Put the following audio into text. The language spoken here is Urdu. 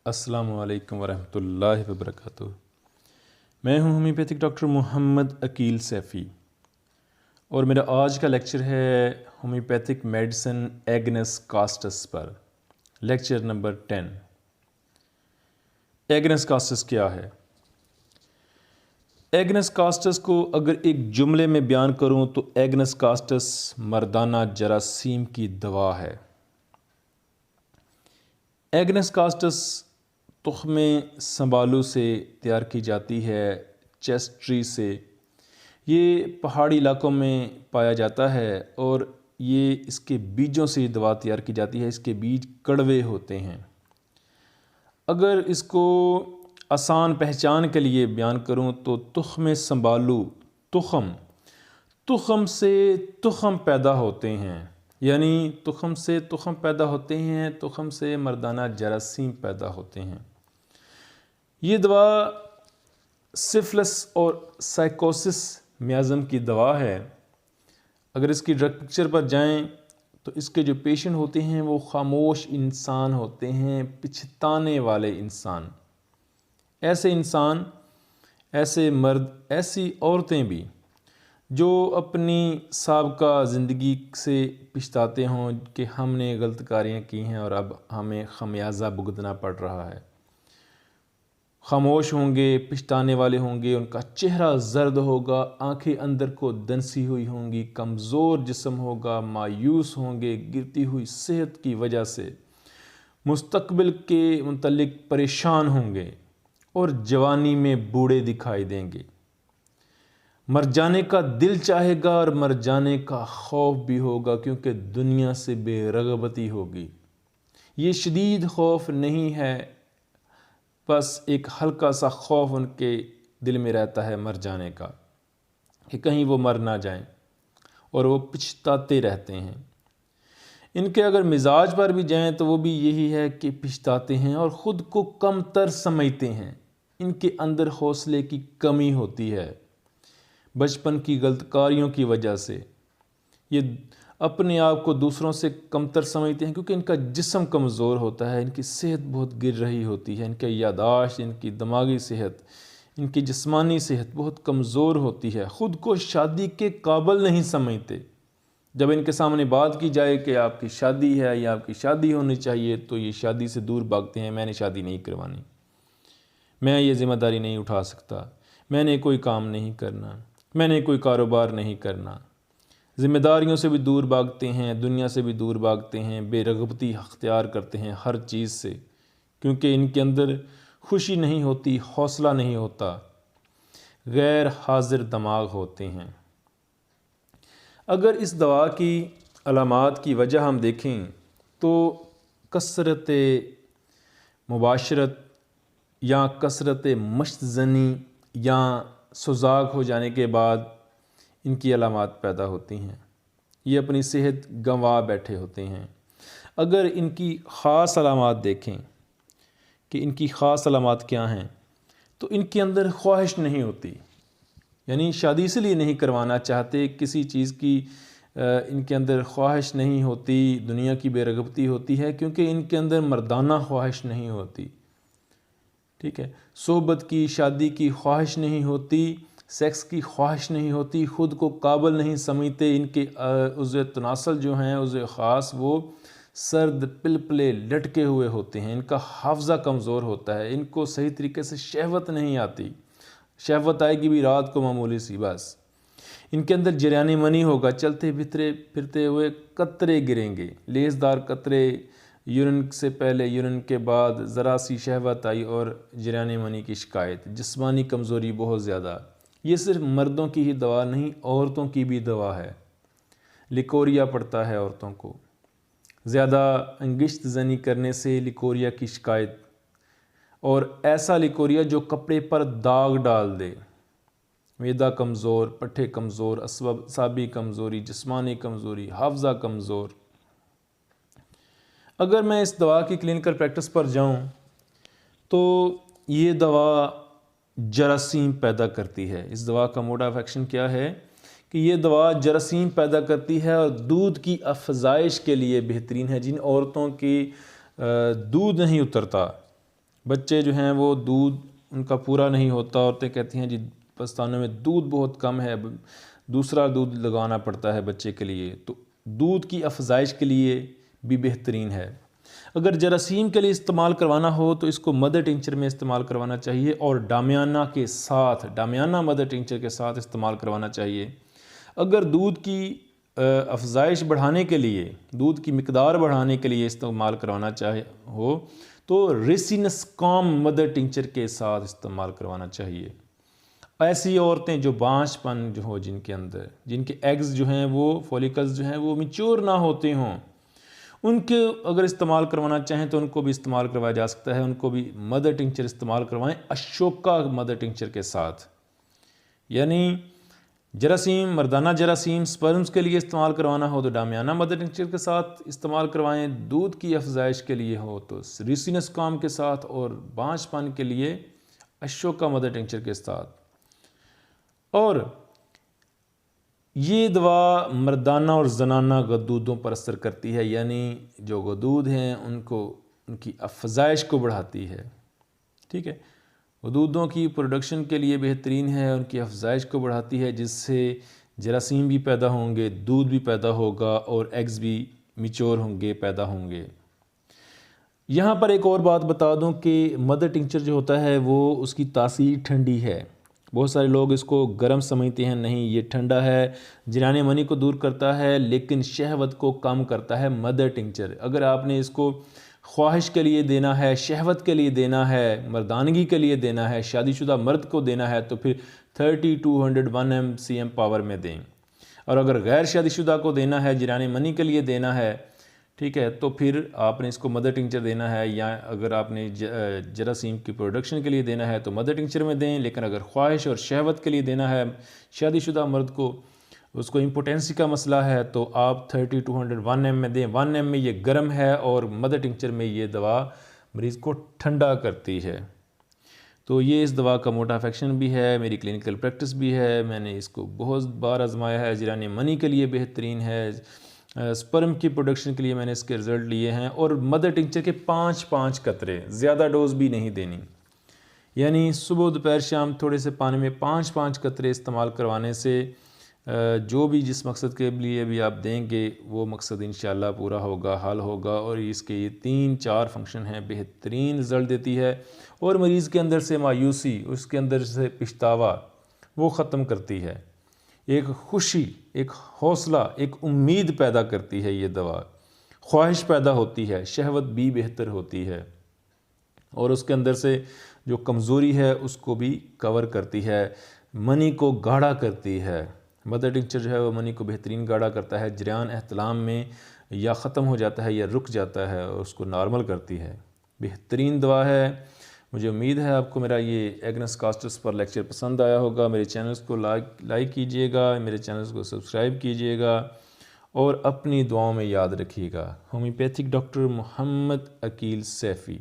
السلام علیکم ورحمۃ اللہ وبرکاتہ۔ میں ہوں ہومیوپیتھک ڈاکٹر محمد عقیل سیفی، اور میرا آج کا لیکچر ہے ہومیوپیتھک میڈیسن ایگنس کاسٹس پر، لیکچر نمبر 10۔ ایگنس کاسٹس کیا ہے؟ ایگنس کاسٹس کو اگر ایک جملے میں بیان کروں تو ایگنس کاسٹس مردانہ جراثیم کی دوا ہے۔ ایگنس کاسٹس تخم سنبالو سے تیار کی جاتی ہے، چیسٹ ٹری سے۔ یہ پہاڑی علاقوں میں پایا جاتا ہے اور یہ اس کے بیجوں سے یہ دوا تیار کی جاتی ہے۔ اس کے بیج کڑوے ہوتے ہیں۔ اگر اس کو آسان پہچان کے لیے بیان کروں تو تخم سنبالو، تخم سے تخم پیدا ہوتے ہیں، یعنی تخم سے تخم پیدا ہوتے ہیں، تخم سے مردانہ جراثیم پیدا ہوتے ہیں۔ یہ دوا سفلس اور سائیکوسس میازم کی دوا ہے۔ اگر اس کی ڈرگ پکچر پر جائیں تو اس کے جو پیشنٹ ہوتے ہیں وہ خاموش انسان ہوتے ہیں، پچھتانے والے انسان۔ ایسے انسان، ایسے مرد، ایسی عورتیں بھی جو اپنی سابقہ زندگی سے پچھتاتے ہوں کہ ہم نے غلط کاریاں کی ہیں اور اب ہمیں خمیازہ بھگتنا پڑ رہا ہے، خاموش ہوں گے، پچھتانے والے ہوں گے، ان کا چہرہ زرد ہوگا، آنکھیں اندر کو دنسی ہوئی ہوں گی، کمزور جسم ہوگا، مایوس ہوں گے گرتی ہوئی صحت کی وجہ سے، مستقبل کے متعلق پریشان ہوں گے اور جوانی میں بوڑھے دکھائی دیں گے۔ مر جانے کا دل چاہے گا اور مر جانے کا خوف بھی ہوگا، کیونکہ دنیا سے بے رغبتی ہوگی۔ یہ شدید خوف نہیں ہے، بس ایک ہلکا سا خوف ان کے دل میں رہتا ہے مر جانے کا، کہ کہیں وہ مر نہ جائیں، اور وہ پچھتاتے رہتے ہیں۔ ان کے اگر مزاج پر بھی جائیں تو وہ بھی یہی ہے کہ پچھتاتے ہیں اور خود کو کم تر سمجھتے ہیں۔ ان کے اندر حوصلے کی کمی ہوتی ہے بچپن کی غلط کاریوں کی وجہ سے۔ یہ اپنے آپ کو دوسروں سے کمتر سمجھتے ہیں کیونکہ ان کا جسم کمزور ہوتا ہے، ان کی صحت بہت گر رہی ہوتی ہے، ان کی یادداشت، ان کی دماغی صحت، ان کی جسمانی صحت بہت کمزور ہوتی ہے۔ خود کو شادی کے قابل نہیں سمجھتے۔ جب ان کے سامنے بات کی جائے کہ آپ کی شادی ہے یا آپ کی شادی ہونی چاہیے تو یہ شادی سے دور بھاگتے ہیں۔ میں نے شادی نہیں کروانی، میں یہ ذمہ داری نہیں اٹھا سکتا، میں نے کوئی کام نہیں کرنا، میں نے کوئی کاروبار نہیں کرنا۔ ذمہ داریوں سے بھی دور بھاگتے ہیں، دنیا سے بھی دور بھاگتے ہیں، بے رغبتی اختیار کرتے ہیں ہر چیز سے، کیونکہ ان کے اندر خوشی نہیں ہوتی، حوصلہ نہیں ہوتا، غیر حاضر دماغ ہوتے ہیں۔ اگر اس دوا کی علامات کی وجہ ہم دیکھیں تو کثرت مباشرت یا کثرت مشت زنی یا سوزاک ہو جانے کے بعد ان کی علامات پیدا ہوتی ہیں۔ یہ اپنی صحت گنوا بیٹھے ہوتے ہیں۔ اگر ان کی خاص علامات دیکھیں کہ ان کی خاص علامات کیا ہیں تو ان کے اندر خواہش نہیں ہوتی، یعنی شادی اس لیے نہیں کروانا چاہتے، کسی چیز کی ان کے اندر خواہش نہیں ہوتی، دنیا کی بے رغبتی ہوتی ہے کیونکہ ان کے اندر مردانہ خواہش نہیں ہوتی، ٹھیک ہے، صحبت کی، شادی کی خواہش نہیں ہوتی، سیکس کی خواہش نہیں ہوتی، خود کو قابل نہیں سمجھتے۔ ان کے عضو تناسل جو ہیں، عضو خاص، وہ سرد پلپلے لٹکے ہوئے ہوتے ہیں، ان کا حافظہ کمزور ہوتا ہے، ان کو صحیح طریقے سے شہوت نہیں آتی، شہوت آئے گی بھی رات کو معمولی سی بس۔ ان کے اندر جریان منی ہوگا، چلتے پھرتے ہوئے قطرے گریں گے، لیسدار قطرے، یورین سے پہلے، یورین کے بعد ذرا سی شہوت آئی اور جریان منی کی شکایت، جسمانی کمزوری بہت زیادہ۔ یہ صرف مردوں کی ہی دوا نہیں، عورتوں کی بھی دوا ہے۔ لیکوریا پڑتا ہے عورتوں کو، زیادہ انگشت زنی کرنے سے لیکوریا کی شکایت، اور ایسا لیکوریا جو کپڑے پر داغ ڈال دے، معدہ کمزور، پٹھے کمزور، اعصابی کمزوری، جسمانی کمزوری، حافظہ کمزور۔ اگر میں اس دوا کی کلینکل پریکٹس پر جاؤں تو یہ دوا جراثیم پیدا کرتی ہے۔ اس دوا کا موڈ آف ایکشن کیا ہے کہ یہ دوا جراثیم پیدا کرتی ہے اور دودھ کی افزائش کے لیے بہترین ہے۔ جن عورتوں کی دودھ نہیں اترتا، بچے جو ہیں وہ دودھ ان کا پورا نہیں ہوتا، عورتیں کہتی ہیں جی پستانوں میں دودھ بہت کم ہے، دوسرا دودھ لگانا پڑتا ہے بچے کے لیے، تو دودھ کی افزائش کے لیے بھی بہترین ہے۔ اگر جراثیم کے لیے استعمال کروانا ہو تو اس کو مدر ٹنچر میں استعمال کروانا چاہیے، اور ڈامیانہ مدر ٹنچر کے ساتھ استعمال کروانا چاہیے۔ اگر دودھ کی افزائش بڑھانے کے لیے، دودھ کی مقدار بڑھانے کے لیے استعمال کروانا چاہے ہو تو ریسینس کام مدر ٹنچر کے ساتھ استعمال کروانا چاہیے۔ ایسی عورتیں جو بانجھ پن جو ہو، جن کے ایگز جو ہیں وہ فولیکلز جو ہیں وہ میچور نہ ہوتے ہوں، ان کے اگر استعمال کروانا چاہیں تو ان کو بھی استعمال کروایا جا سکتا ہے، ان کو بھی مدر ٹنچر استعمال کروائیں اشوکا مدر ٹنچر کے ساتھ۔ یعنی جراثیم، مردانہ جراثیم سپرمز کے لیے استعمال کروانا ہو تو ڈامیانہ مدر ٹنچر کے ساتھ استعمال کروائیں، دودھ کی افزائش کے لیے ہو تو ریسینس کام کے ساتھ، اور بانجھ پن کے لیے اشوکا مدر ٹنچر کے ساتھ۔ اور یہ دوا مردانہ اور زنانہ غدودوں پر اثر کرتی ہے، یعنی جو غدود ہیں ان کی افزائش کو بڑھاتی ہے، ٹھیک ہے، غدودوں کی پروڈکشن کے لیے بہترین ہے، ان کی افزائش کو بڑھاتی ہے، جس سے جراثیم بھی پیدا ہوں گے، دودھ بھی پیدا ہوگا، اور ایگز بھی میچور ہوں گے، پیدا ہوں گے۔ یہاں پر ایک اور بات بتا دوں کہ مدر ٹنچر جو ہوتا ہے وہ اس کی تاثیر ٹھنڈی ہے۔ بہت سارے لوگ اس کو گرم سمجھتے ہیں، نہیں، یہ ٹھنڈا ہے، جنان منی کو دور کرتا ہے لیکن شہوت کو کم کرتا ہے مدر ٹنچر۔ اگر آپ نے اس کو خواہش کے لیے دینا ہے، شہوت کے لیے دینا ہے، مردانگی کے لیے دینا ہے، شادی شدہ مرد کو دینا ہے تو پھر 3200 1 mcm پاور میں دیں، اور اگر غیر شادی شدہ کو دینا ہے، جنان منی کے لیے دینا ہے، ٹھیک ہے، تو پھر آپ نے اس کو مدر ٹنچر دینا ہے، یا اگر آپ نے جراثیم کی پروڈکشن کے لیے دینا ہے تو مدر ٹنچر میں دیں، لیکن اگر خواہش اور شہوت کے لیے دینا ہے شادی شدہ مرد کو، اس کو امپوٹنسی کا مسئلہ ہے، تو آپ 3200 1 m میں دیں۔ 1 m میں یہ گرم ہے، اور مدر ٹنچر میں یہ دوا مریض کو ٹھنڈا کرتی ہے۔ تو یہ اس دوا کا موڈ آف ایکشن بھی ہے، میری کلینکل پریکٹس بھی ہے، میں نے اس کو بہت بار آزمایا ہے، جنان منی کے لیے بہترین ہے، سپرم کی پروڈکشن کے لیے میں نے اس کے رزلٹ لیے ہیں، اور مدر ٹنچر کے 5 قطرے، زیادہ ڈوز بھی نہیں دینی، یعنی صبح دوپہر شام تھوڑے سے پانی میں 5 قطرے استعمال کروانے سے جو بھی جس مقصد کے لیے بھی آپ دیں گے وہ مقصد انشاءاللہ پورا ہوگا، حل ہوگا، اور اس کے یہ 3-4 فنکشن ہیں، بہترین رزلٹ دیتی ہے، اور مریض کے اندر سے مایوسی، اس کے اندر سے پچھتاوا وہ ختم کرتی ہے، ایک خوشی، ایک حوصلہ، ایک امید پیدا کرتی ہے یہ دوا، خواہش پیدا ہوتی ہے، شہوت بھی بہتر ہوتی ہے، اور اس کے اندر سے جو کمزوری ہے اس کو بھی کور کرتی ہے، منی کو گاڑھا کرتی ہے۔ مدر ٹنچر جو ہے وہ منی کو بہترین گاڑھا کرتا ہے، جریان احتلام میں یا ختم ہو جاتا ہے یا رک جاتا ہے، اور اس کو نارمل کرتی ہے، بہترین دوا ہے۔ مجھے امید ہے آپ کو میرا یہ ایگنس کاسٹس پر لیکچر پسند آیا ہوگا۔ میرے چینلز کو لائک کیجئے گا، میرے چینلز کو سبسکرائب کیجئے گا، اور اپنی دعاؤں میں یاد رکھیے گا۔ ہومیوپیتھک ڈاکٹر محمد عقیل سیفی۔